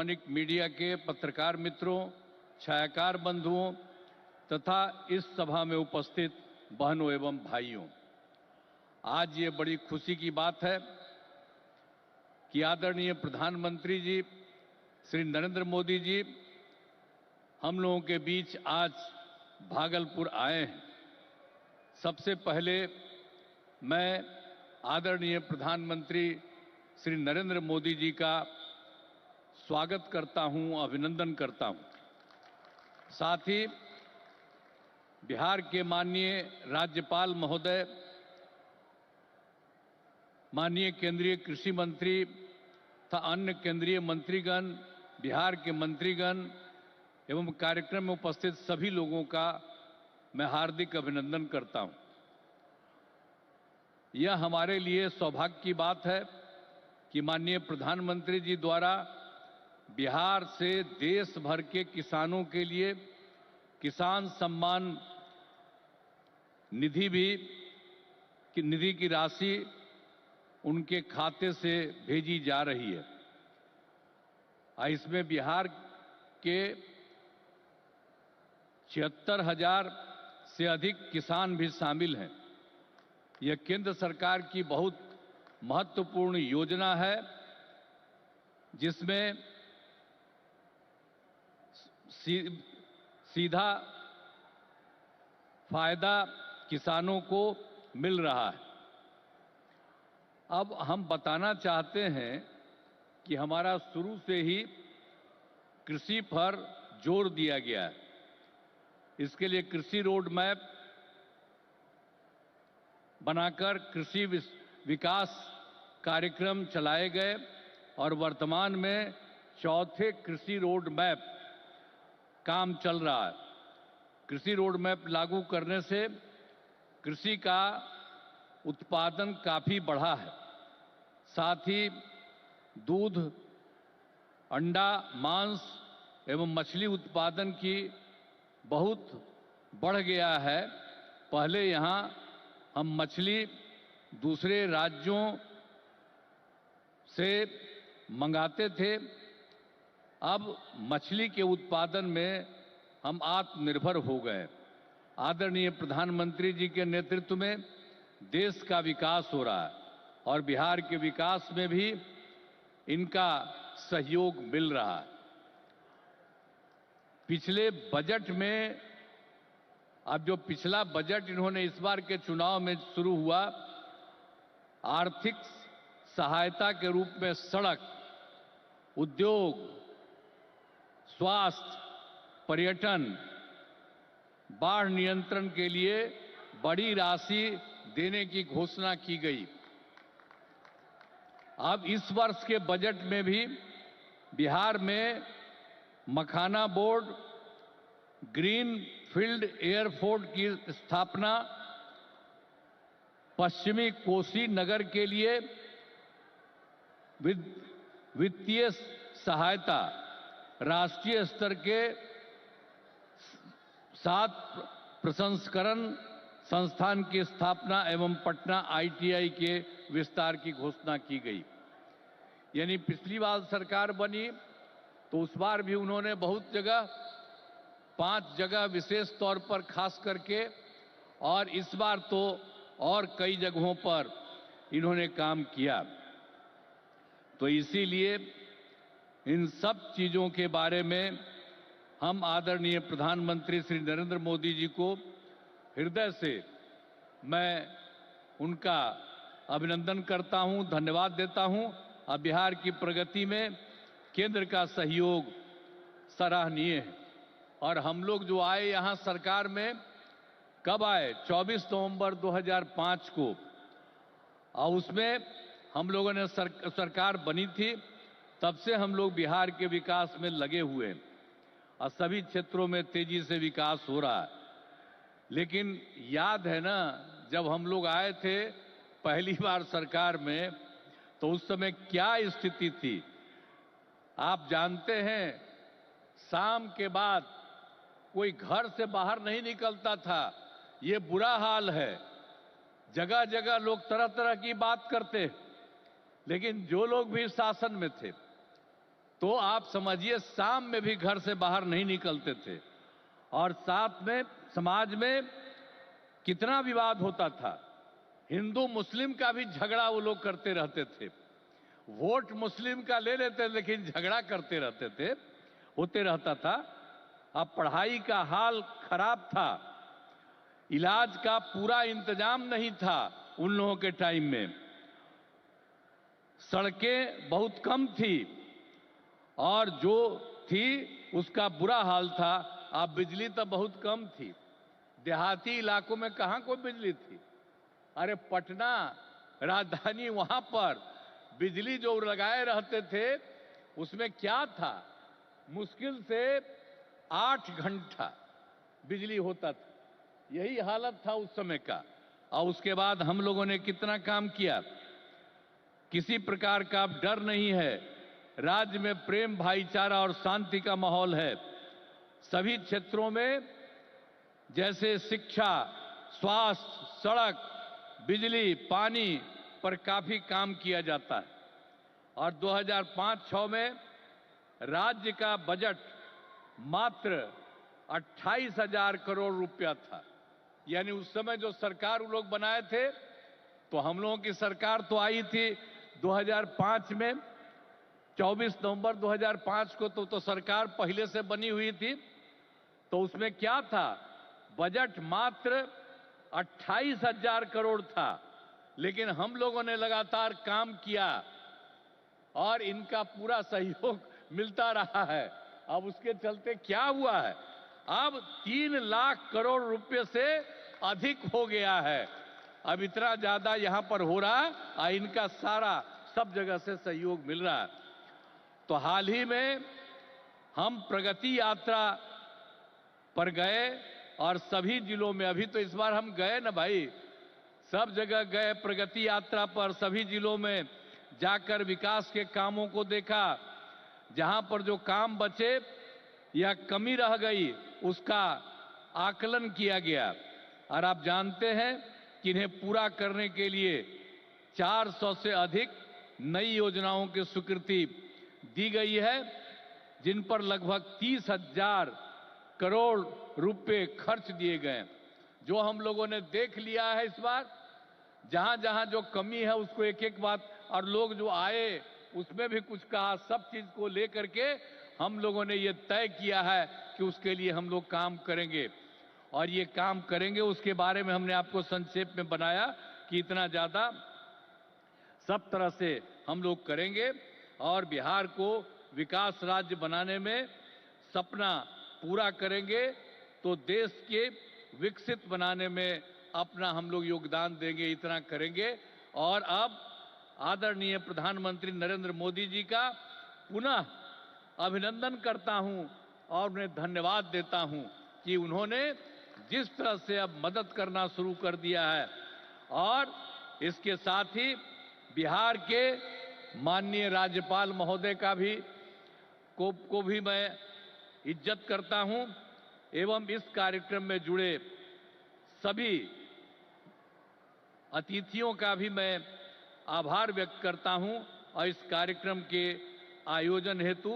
Electronic media के पत्रकार मित्रों, छायाकार बंधुओं तथा इस सभा में उपस्थित बहनों एवं भाइयों, आज ये बड़ी खुशी की बात है कि आदरणीय प्रधानमंत्री जी श्री नरेंद्र मोदी जी हम लोगों के बीच आज भागलपुर आए हैं। सबसे पहले मैं आदरणीय प्रधानमंत्री श्री नरेंद्र मोदी जी का स्वागत करता हूं, अभिनंदन करता हूं। साथ ही बिहार के माननीय राज्यपाल महोदय, माननीय केंद्रीय कृषि मंत्री तथा अन्य केंद्रीय मंत्रीगण, बिहार के मंत्रीगण एवं कार्यक्रम में उपस्थित सभी लोगों का मैं हार्दिक अभिनंदन करता हूं। यह हमारे लिए सौभाग्य की बात है कि माननीय प्रधानमंत्री जी द्वारा बिहार से देश भर के किसानों के लिए किसान सम्मान निधि की राशि उनके खाते से भेजी जा रही है। इसमें बिहार के 76,000 से अधिक किसान भी शामिल हैं। यह केंद्र सरकार की बहुत महत्वपूर्ण योजना है, जिसमें सीधा फायदा किसानों को मिल रहा है। अब हम बताना चाहते हैं कि हमारा शुरू से ही कृषि पर जोर दिया गया है। इसके लिए कृषि रोड मैप बनाकर कृषि विकास कार्यक्रम चलाए गए और वर्तमान में चौथे कृषि रोड मैप काम चल रहा है। कृषि रोड मैप लागू करने से कृषि का उत्पादन काफी बढ़ा है। साथ ही दूध, अंडा, मांस एवं मछली उत्पादन की बहुत बढ़ गया है। पहले यहां हम मछली दूसरे राज्यों से मंगाते थे, अब मछली के उत्पादन में हम आत्मनिर्भर हो गए। आदरणीय प्रधानमंत्री जी के नेतृत्व में देश का विकास हो रहा है और बिहार के विकास में भी इनका सहयोग मिल रहा है। पिछले बजट में, अब जो पिछला बजट इन्होंने इस बार के चुनाव में शुरू हुआ, आर्थिक सहायता के रूप में सड़क, उद्योग, स्वास्थ्य, पर्यटन, बाढ़ नियंत्रण के लिए बड़ी राशि देने की घोषणा की गई। अब इस वर्ष के बजट में भी बिहार में मखाना बोर्ड, ग्रीन फील्ड एयरपोर्ट की स्थापना, पश्चिमी कोसी नगर के लिए वित्तीय सहायता, राष्ट्रीय स्तर के 7 प्रसंस्करण संस्थान की स्थापना एवं पटना ITI के विस्तार की घोषणा की गई। यानी पिछली बार सरकार बनी तो उस बार भी उन्होंने बहुत जगह, 5 जगह विशेष तौर पर खास करके, और इस बार तो और कई जगहों पर इन्होंने काम किया। तो इसीलिए इन सब चीजों के बारे में हम आदरणीय प्रधानमंत्री श्री नरेंद्र मोदी जी को हृदय से मैं उनका अभिनंदन करता हूं, धन्यवाद देता हूं। और बिहार की प्रगति में केंद्र का सहयोग सराहनीय है। और हम लोग जो आए यहां सरकार में, कब आए? 24 नवंबर 2005 को, और उसमें हम लोगों ने सरकार बनी थी। तब से हम लोग बिहार के विकास में लगे हुए हैं और सभी क्षेत्रों में तेजी से विकास हो रहा है। लेकिन याद है ना, जब हम लोग आए थे पहली बार सरकार में, तो उस समय क्या स्थिति थी आप जानते हैं। शाम के बाद कोई घर से बाहर नहीं निकलता था। ये बुरा हाल है। जगह जगह लोग तरह तरह की बात करते, लेकिन जो लोग भी शासन में थे तो आप समझिए शाम में भी घर से बाहर नहीं निकलते थे। और साथ में समाज में कितना विवाद होता था। हिंदू मुस्लिम का भी झगड़ा वो लोग करते रहते थे। वोट मुस्लिम का ले लेते लेकिन झगड़ा करते रहते थे, होते रहता था। अब पढ़ाई का हाल खराब था, इलाज का पूरा इंतजाम नहीं था उन लोगों के टाइम में, सड़कें बहुत कम थी और जो थी उसका बुरा हाल था। अब बिजली तो बहुत कम थी, देहाती इलाकों में कहां कोई बिजली थी। अरे पटना राजधानी, वहां पर बिजली जो लगाए रहते थे उसमें क्या था, मुश्किल से 8 घंटा बिजली होता था। यही हालत था उस समय का। और उसके बाद हम लोगों ने कितना काम किया, किसी प्रकार का डर नहीं है। राज्य में प्रेम, भाईचारा और शांति का माहौल है। सभी क्षेत्रों में जैसे शिक्षा, स्वास्थ्य, सड़क, बिजली, पानी पर काफी काम किया जाता है। और 2005-06 में राज्य का बजट मात्र 28,000 करोड़ रुपया था। यानी उस समय जो सरकार वो लोग बनाए थे, तो हम लोगों की सरकार तो आई थी 2005 में, 24 नवंबर 2005 को तो सरकार पहले से बनी हुई थी। तो उसमें क्या था, बजट मात्र 28,000 करोड़ था। लेकिन हम लोगों ने लगातार काम किया और इनका पूरा सहयोग मिलता रहा है। अब उसके चलते क्या हुआ है, अब 3 लाख करोड़ रुपए से अधिक हो गया है। अब इतना ज्यादा यहां पर हो रहा है और इनका सारा सब जगह से सहयोग मिल रहा है। तो हाल ही में हम प्रगति यात्रा पर गए और सभी जिलों में, अभी तो इस बार हम गए ना भाई, सब जगह गए प्रगति यात्रा पर, सभी जिलों में जाकर विकास के कामों को देखा। जहां पर जो काम बचे या कमी रह गई उसका आकलन किया गया। और आप जानते हैं कि इन्हें पूरा करने के लिए 400 से अधिक नई योजनाओं की स्वीकृति दी गई है, जिन पर लगभग 30,000 करोड़ रुपए खर्च दिए गए। जो हम लोगों ने देख लिया है इस बार, जहां जहां जो कमी है उसको एक एक बात, और लोग जो आए उसमें भी कुछ कहा, सब चीज को लेकर के हम लोगों ने ये तय किया है कि उसके लिए हम लोग काम करेंगे। और ये काम करेंगे उसके बारे में हमने आपको संक्षेप में बनाया कि इतना ज्यादा सब तरह से हम लोग करेंगे और बिहार को विकास राज्य बनाने में सपना पूरा करेंगे, तो देश के विकसित बनाने में अपना हम लोग योगदान देंगे, इतना करेंगे। और अब आदरणीय प्रधानमंत्री नरेंद्र मोदी जी का पुनः अभिनंदन करता हूं और उन्हें धन्यवाद देता हूं कि उन्होंने जिस तरह से अब मदद करना शुरू कर दिया है। और इसके साथ ही बिहार के माननीय राज्यपाल महोदय का भी को भी मैं इज्जत करता हूं एवं इस कार्यक्रम में जुड़े सभी अतिथियों का भी मैं आभार व्यक्त करता हूं। और इस कार्यक्रम के आयोजन हेतु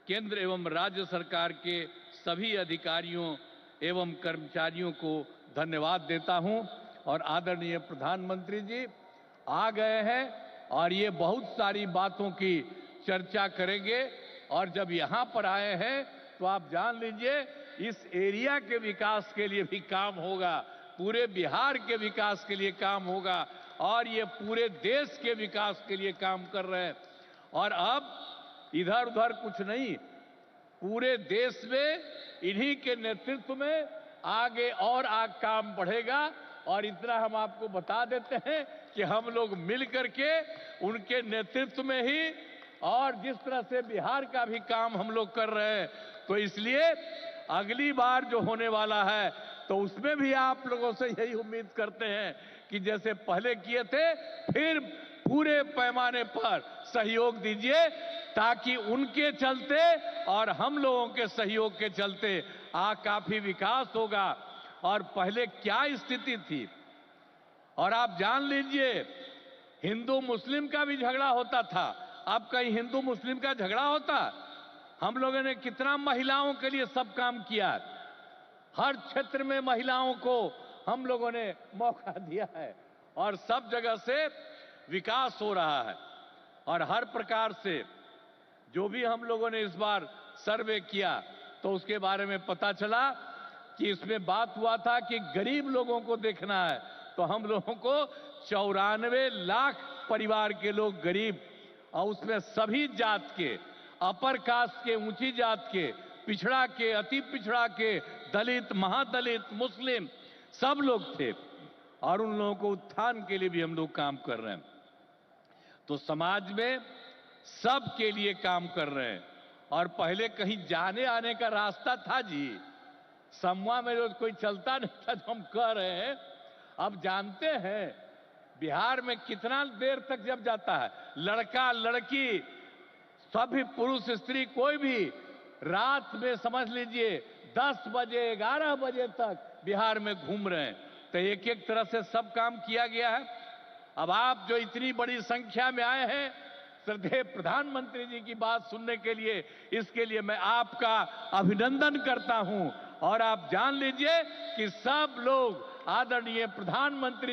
केंद्र एवं राज्य सरकार के सभी अधिकारियों एवं कर्मचारियों को धन्यवाद देता हूं। और आदरणीय प्रधानमंत्री जी आ गए हैं और ये बहुत सारी बातों की चर्चा करेंगे। और जब यहां पर आए हैं तो आप जान लीजिए इस एरिया के विकास के लिए भी काम होगा, पूरे बिहार के विकास के लिए काम होगा और ये पूरे देश के विकास के लिए काम कर रहे हैं। और अब इधर उधर कुछ नहीं, पूरे देश में इन्हीं के नेतृत्व में आगे और काम बढ़ेगा। और इतना हम आपको बता देते हैं कि हम लोग मिल करके उनके नेतृत्व में ही और जिस तरह से बिहार का भी काम हम लोग कर रहे हैं, तो इसलिए अगली बार जो होने वाला है तो उसमें भी आप लोगों से यही उम्मीद करते हैं कि जैसे पहले किए थे फिर पूरे पैमाने पर सहयोग दीजिए, ताकि उनके चलते और हम लोगों के सहयोग के चलते काफी विकास होगा। और पहले क्या स्थिति थी, और आप जान लीजिए हिंदू मुस्लिम का भी झगड़ा होता था। अब कहीं हिंदू मुस्लिम का झगड़ा होता? हम लोगों ने कितना महिलाओं के लिए सब काम किया है। हर क्षेत्र में महिलाओं को हम लोगों ने मौका दिया है और सब जगह से विकास हो रहा है। और हर प्रकार से जो भी हम लोगों ने इस बार सर्वे किया तो उसके बारे में पता चला कि इसमें बात हुआ था कि गरीब लोगों को देखना है, तो हम लोगों को 94 लाख परिवार के लोग गरीब, और उसमें सभी जात के, अपर कास्ट के, ऊंची जात के, पिछड़ा के, अति पिछड़ा के, दलित, महादलित, मुस्लिम, सब लोग थे। और उन लोगों को उत्थान के लिए भी हम लोग काम कर रहे हैं। तो समाज में सब के लिए काम कर रहे हैं। और पहले कहीं जाने आने का रास्ता था जी, समूह में जो कोई चलता नहीं था, तो हम कह रहे हैं। अब जानते हैं बिहार में कितना देर तक जब जाता है, लड़का लड़की सभी, पुरुष स्त्री, कोई भी रात में समझ लीजिए 10 बजे 11 बजे तक बिहार में घूम रहे हैं। तो एक एक तरह से सब काम किया गया है। अब आप जो इतनी बड़ी संख्या में आए हैं श्रद्धेय प्रधानमंत्री जी की बात सुनने के लिए, इसके लिए मैं आपका अभिनंदन करता हूं। और आप जान लीजिए कि सब लोग आदरणीय प्रधानमंत्री